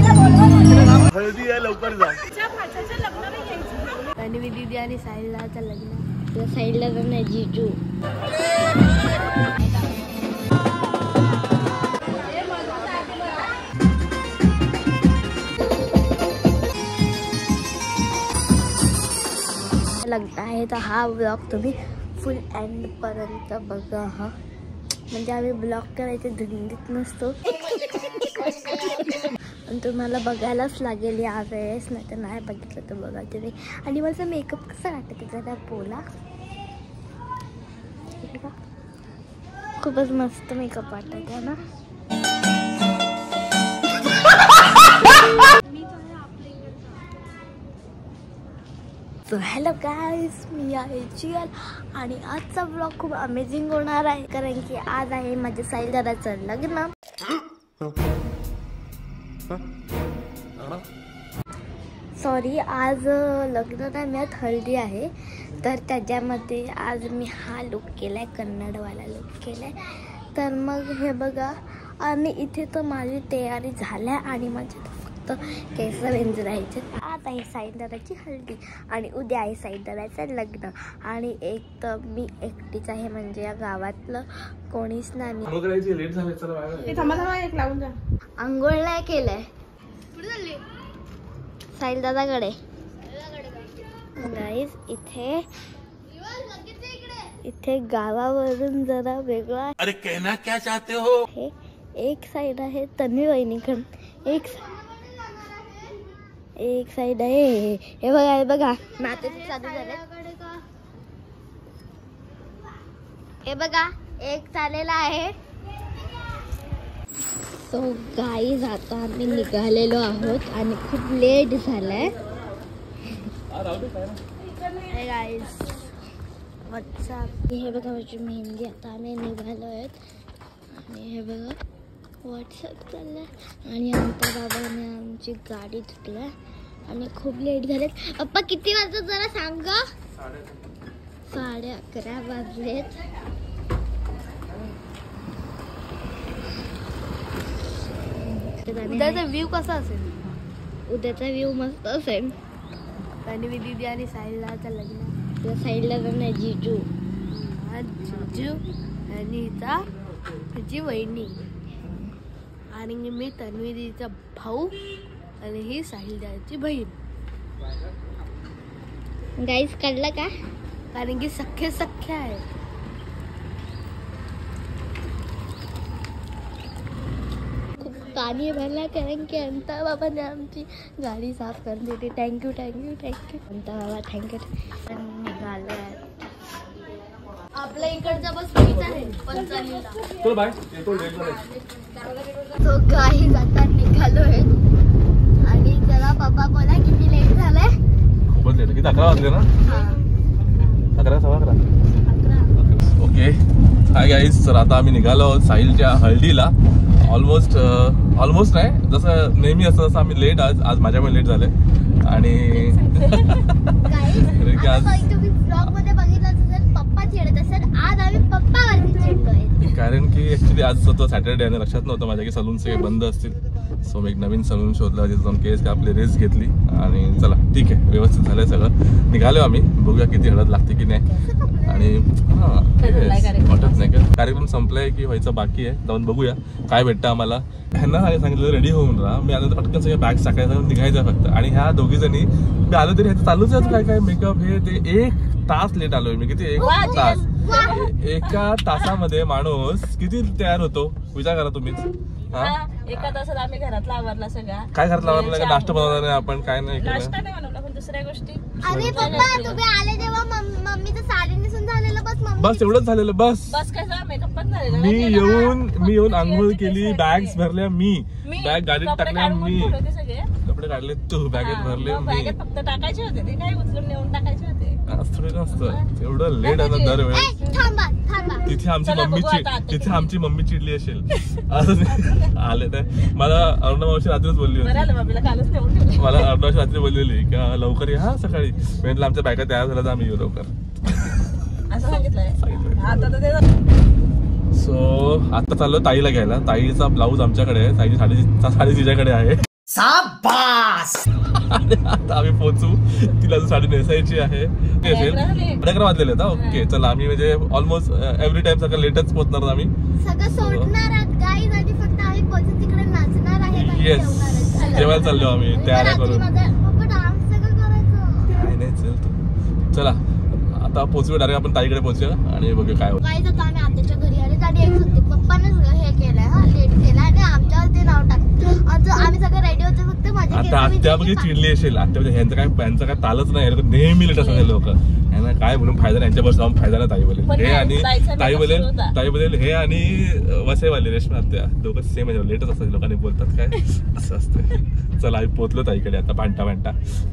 हळदी आहे, लवकर जा. आणि मी दीदी आणि साहिलचं लग्न. साहिलला तर नाही, जीजू. लगता है तर हा ब्लॉग तुम्ही फुल एंड पर्यंत बघा. हा म्हणजे आम्ही ब्लॉग करायचे धुंदीत नसतो. आणि तुम्हाला बघायलाच लागेल या वेळेस, नाही तर नाही बघितलं तर बघा तुम्ही. आणि माझा मेकअप कसा वाटत जरा बोला. खूपच मस्त मेकअप वाटत आहे ना. सो हॅलो गाईज, मी आहे जियल आणि आजचा ब्लॉग खूप अमेझिंग होणार आहे, कारण की आज आहे माझ्या साहिल दादाचं लग्न. सॉरी, आज लग्न नाही मिळत, हळदी आहे. तर त्याच्यामध्ये आज मी हा लुक केलाय, कन्नडवाला लुक केलाय. तर मग हे बघा, आणि इथे तर माझी तयारी झाल्या आणि माझे फक्त केस विंचरायचे. आज आहे साहिल दादाची हळदी आणि उद्या आहे साहिल दादाचं लग्न. आणि एक तर मी एकटीच आहे, म्हणजे या गावातलं कोणीच नाही. आंघोळ नाही केलंय साहिल दादाकडे. गाईज इथे गावावरून जरा वेगळा. अरे कहना क्या चाहते हो? हे एक साइड आहे तन्वी वहिनीकडे, एक साइड आहे हे बघा. हे बघा नाते चालू झाले. हे बघा एक चालेला आहे. सो गाईज आता आम्ही निघालेलो आहोत आणि खूप लेट झालाय. हे गाईज व्हॉट्सअप. हे बघा माझी मेहंदी. आता आम्ही निघालो आहेत आणि हे बघा व्हॉट्सअप चाललाय. आणि आमच्या बाबाने आमची गाडी धुतली आणि खूप लेट झालेत. पप्पा किती वाजता जरा सांगा? 11:30 वाजलेत. उद्याचा व्ह्यू कसा असेल? उद्याचा व्ह्यू मस्त असेल. आणि मी दीदी आणि साहिलचं लग्न. साहिलला तर नाही, जीजू. जीजू आणि हिची वहिनी. आणि मी तन्वी दीदीचा भाऊ आणि ही साहिल दादाची बहीण. गाईस कळलं का? कारण की सख्खे आहे. खूप पाणी भरला, कारण की अंता बाबाने आमची गाडी साफ करून दिली. थँक्यू अंता बाबा, थँक्यू. निघालं आपल्या इकडचा बस आहे 45ला. तो काही जाता निघालो आहे. आणि जरा पप्पा बोला किती लेट झालंय? खूपच लेट. किती 11 वाजले ना? 11:15. ओके हाय गाईज, तर आता आम्ही निघालो आहोत साहिलच्या हळदीला. ऑलमोस्ट नाही, जसं नेहमी असतं तसं आम्ही लेट. आज माझ्यामुळे लेट झाले. आणि कारण की ऍक्च्युली आज तो सॅटर्डे आणि लक्षात नव्हतं माझ्या की सलून सगळे बंद असतील. सो मी एक नवीन सलून शोधला, जिथे जाऊन केस कापले, रेस्ट घेतली. आणि चला ठीक आहे, व्यवस्थित झालंय सगळं. निघालो आम्ही, बघूया किती हळद लागते की नाही. आणि वाटत नाही का कार्यक्रम संपलाय की व्हायचं बाकी आहे. जाऊन बघूया काय भेटतं आम्हाला. ह्यांना सांगितलं रेडी होऊन राहा, मी आलो तर पटकन सगळ्या बॅग्स टाकायचं, निघायचं फक्त. आणि ह्या दोघी जणी मी आलो तरी ह्याचं चालूच आहे काय मेकअप हे ते. 1 तास लेट आलोय मी. किती? 1 तास. एका तासामध्ये माणूस किती तयार होतो विचार करा तुम्हीच. एका तासात आम्ही घरातला आवरला सगळा. काय घरातला आवरला? नाश्ता बनवला नाही आपण, काय नाही नाश्ता नाही बनवला, पण दुसऱ्या गोष्टी. अरे पप्पा तुम्ही आले तेव्हा मम्मीचं साडी नेसून झालेलं बस एवढंच झालेलं. बस काय मेकअप पण झालेला. मी येऊन आंघोळ केली, बॅग्स भरल्या, मी बॅग गाडीत टाकल्या, मी कपडे काढले, तू बॅगेत भरले, बॅगेत फक्त टाकायचे होते, ते काही उचलून नेऊन टाकायचे होते. थोडे नसतं एवढं लेट आता दरवेळेस. तिथे आमची मम्मी चिडली असेल. आले तर मला अरुणा मावशी रात्रीच बोलली होती. मला अरुणा मावशी रात्री बोललेली का लवकर या हा सकाळी. म्हटलं आमच्या बॅगा तयार झाल्या तर आम्ही येऊ लवकर. सो आता चाललो ताईला घ्यायला. ताईचा ब्लाऊज आमच्याकडे आहे, ताईची साडी तिच्याकडे आहे. शाबास. आता आम्ही पोहोचू. तिला अजून साडी नेसायची आहे. ते असेल 11 वाजलेले आहेत. ओके चला आम्ही म्हणजे ऑलमोस्ट एव्हरी टाइम सगळं लेटच पोहोचणार आम्ही. सगळं सोडणार आहात गाईज आणि फक्त आम्ही पोहोचून तिकडे नाचणार आहे. येस जेवायला चाललो आम्ही तयाऱ्या करून. डान्स सगळं करायचं. काय नाही चल तू चला आता पोहोचू डायरेक्ट आपण ताईकडे पोहोचूया आणि बघूया काय होतं. गाईज आता आम्ही आत्याच्या घरी आले. गाडी एक होती पप्पानेच हे केलंय हा लेट केला आणि आमच्यावर ते नाव टाकलं. आम्ही सगळं रेडी होतो फक्त माझ्या आता आत्या बघी चिडली असेल. आत्या ह्यांचं काय तालच नाही. नेहमी लेट असतात लोक. यांना काय म्हणून फायदा नाही. यांच्या बस जाऊन फायदा नाही. ताई बोलेल हे आणि ताई बोलेल हे आणि वसईवाले रेशमा आत्या दोघं सेम आहे. लेटच असतात लोकांनी बोलतात काय असं असतं. चला आम्ही पोहोचलो ताईकडे आता पांटा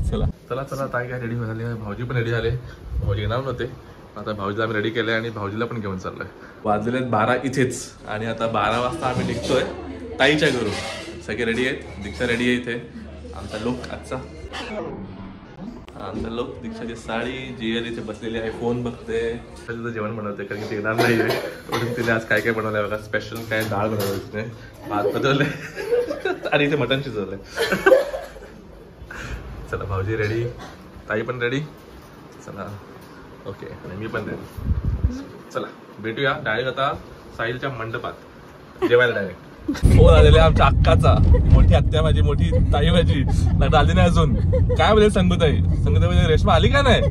चला चला चला ताई काय रेडी झाले. भाऊजी पण रेडी झाले. भाऊजी येणार नव्हते. आता भाऊजीला आम्ही रेडी केलंय आणि भाऊजीला पण घेऊन चाललोय. वाजलेले 12 इथेच आणि आता 12 वाजता आम्ही निघतोय ताईच्या घरून. सगळे रेडी आहेत. दीक्षा रेडी आहे इथे. आमचा लुक आजचा दीक्षाची साडी. जियल इथे बसलेली आहे फोन बघते. तिचं जेवण बनवते कारण की ते येणार नाही आहे म्हणून तिने आज काय काय बनवलंय बघा. स्पेशल काय डाळ बनवली तिने. भात बदलले आणि इथे मटण शिजवलंय. चला भाऊजी रेडी. ताई पण रेडी. चला ओके आणि मी पण रेडी. चला भेटूया डायरेक्ट आता साहिलच्या मंडपात जेवायला डायरेक्ट. फोन आलेला आमच्या अक्काचा. मोठी आत्या माझी मोठी ताई माझी लग्न आली नाही अजून. काय बोलेल संगूताई म्हणजे रेशमा आली का नाही.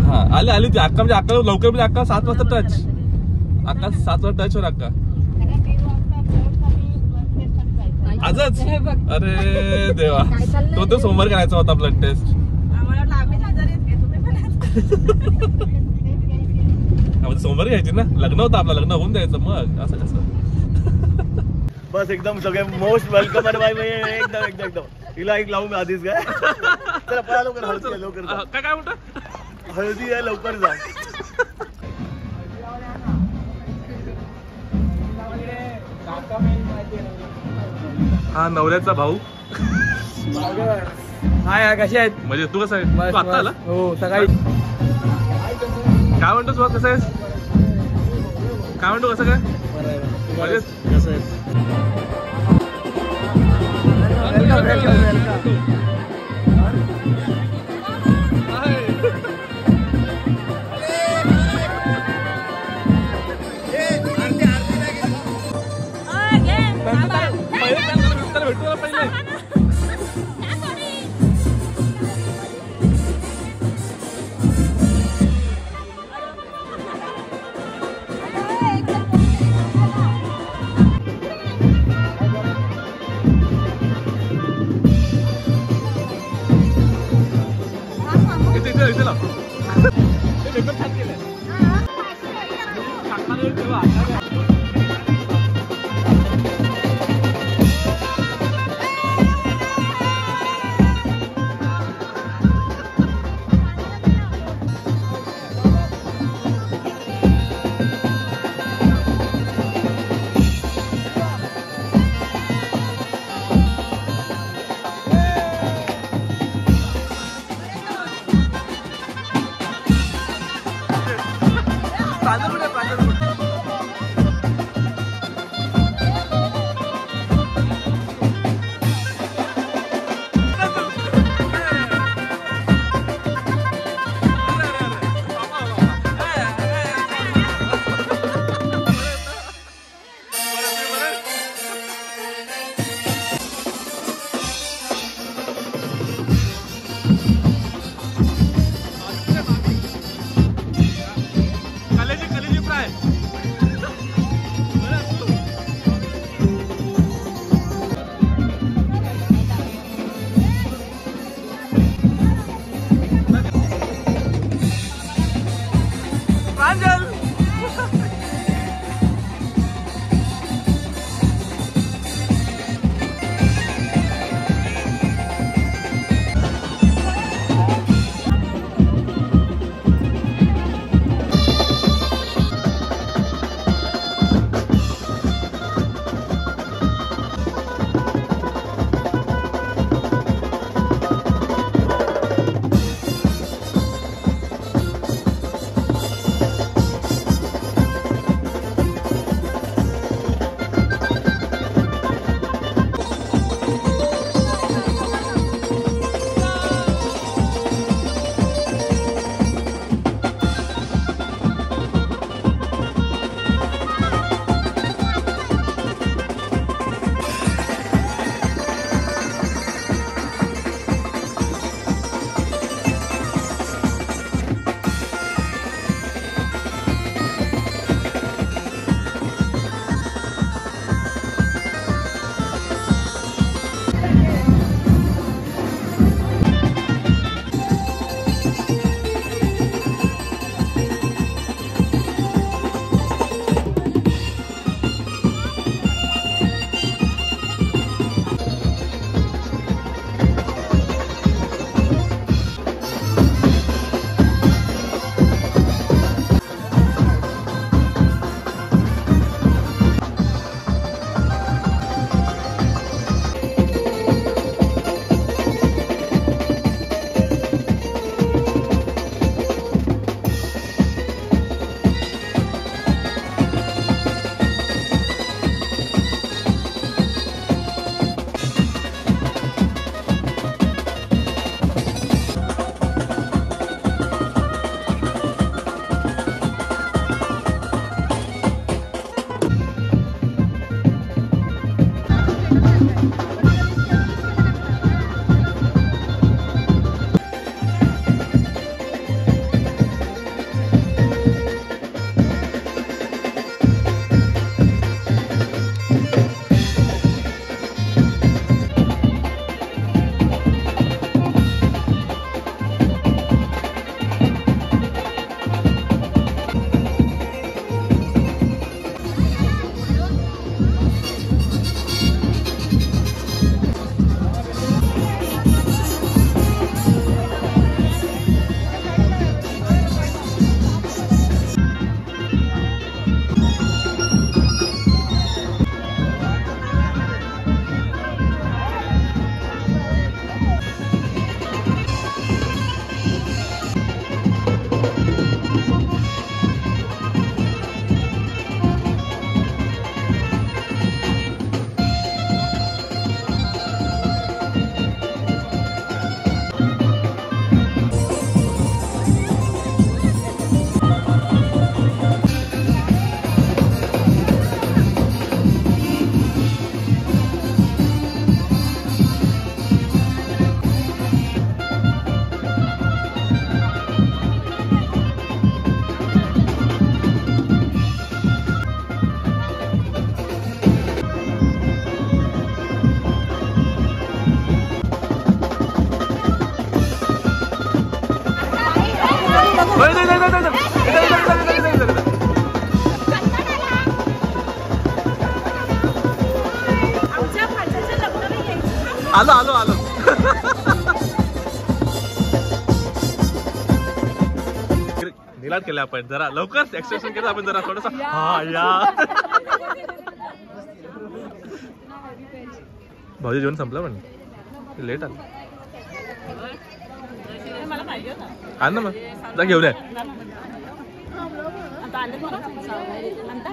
हा आली ती अक्का म्हणजे अक्का लवकर म्हणजे अक्का 7 वाजता टच. अक्का 7 वाजता टच वर अक्का आजच. अरे देवा तो सोमवार करायचा होता ब्लड टेस्ट. सोमवारी घ्यायची ना. लग्न होतं आपलं. लग्न होऊन द्यायचं मग असं कसं. बस एकदम सगळे मोस्ट वेलकम. अरे बाई एकदम एकदम एकदम हिला एक लावू मी आधीच काय. चला पळा लवकर. हळदी लवकर काय म्हणतो. हळदी आहे लवकर जा. हा नवऱ्याचा भाऊ. हाय कसे आहेत. म्हणजे तू कसं आहे. तू आता आला. हो सकाळी. काय म्हणतो सुहास कसं आहेस. काय म्हणतो कसं काय म्हणजे कसं आहे. भेटू पहिले. कलेजी फ्राय. आलो आलो आलो. निलाट केलं आपण जरा लवकर एक्सप्रेशन केलं आपण जरा थोडस. हा या भाऊजी जेवण संपलं पण लेट आलं. मला पाहिजे होता. आण ना मग जा घेऊन या. आता आले म्हणता.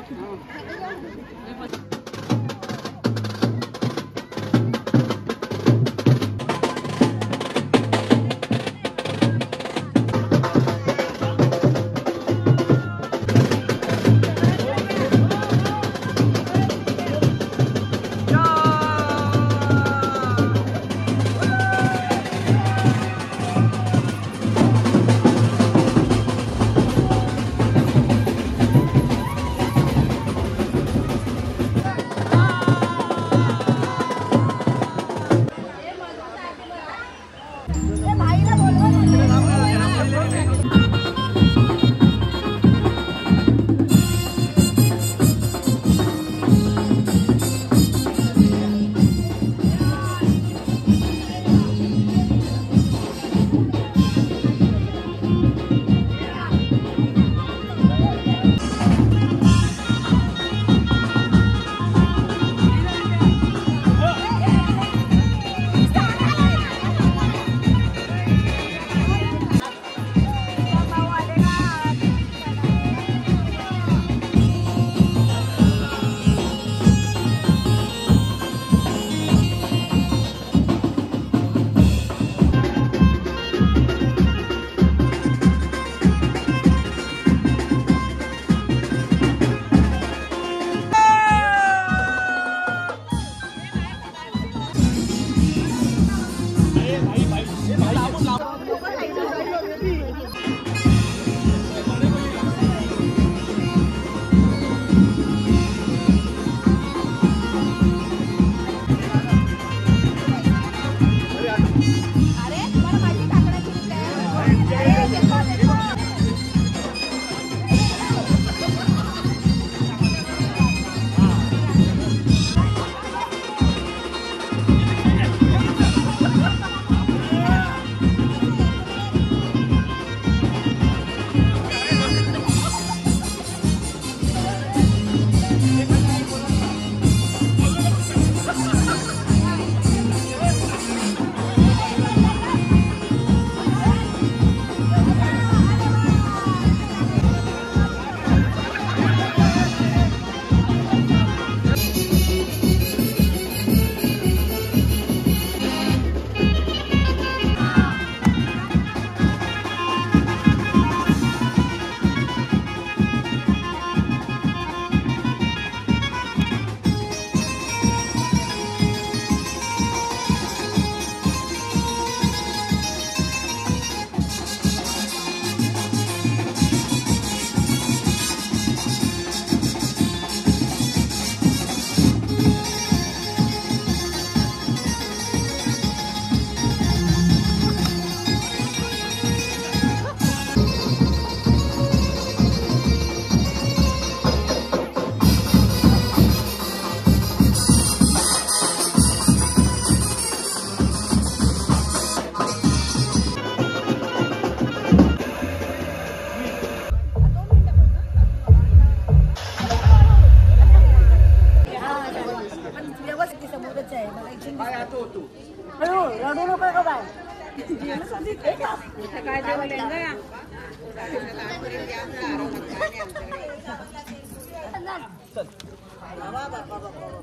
रडू नको का बाय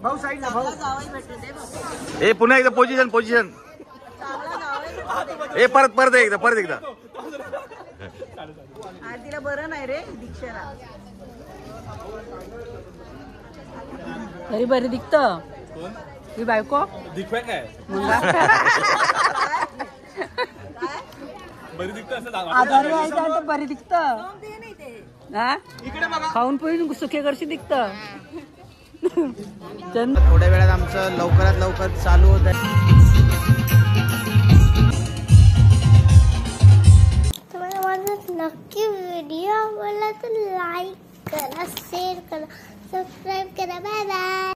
भाऊ साईड ना भाऊ. ए पुन्हा एकदा पोझिशन पोझिशन. ए परत परत एकदा परत एकदा. तिला बरं नाही रे दीक्षाला. तरी बरी दिखत ही बायको दिखवाय काय बरी दिखत असं आजारी आहे तर बरी दिखत. खाऊन पिऊन सुखे करशी दिखत. थोड्या वेळात आमचं लवकरात लवकर चालू होत आहे. तुम्हाला माझा नक्की व्हिडिओ आवडला तर लाईक करा, शेअर करा, सबस्क्राईब करा. Bye bye.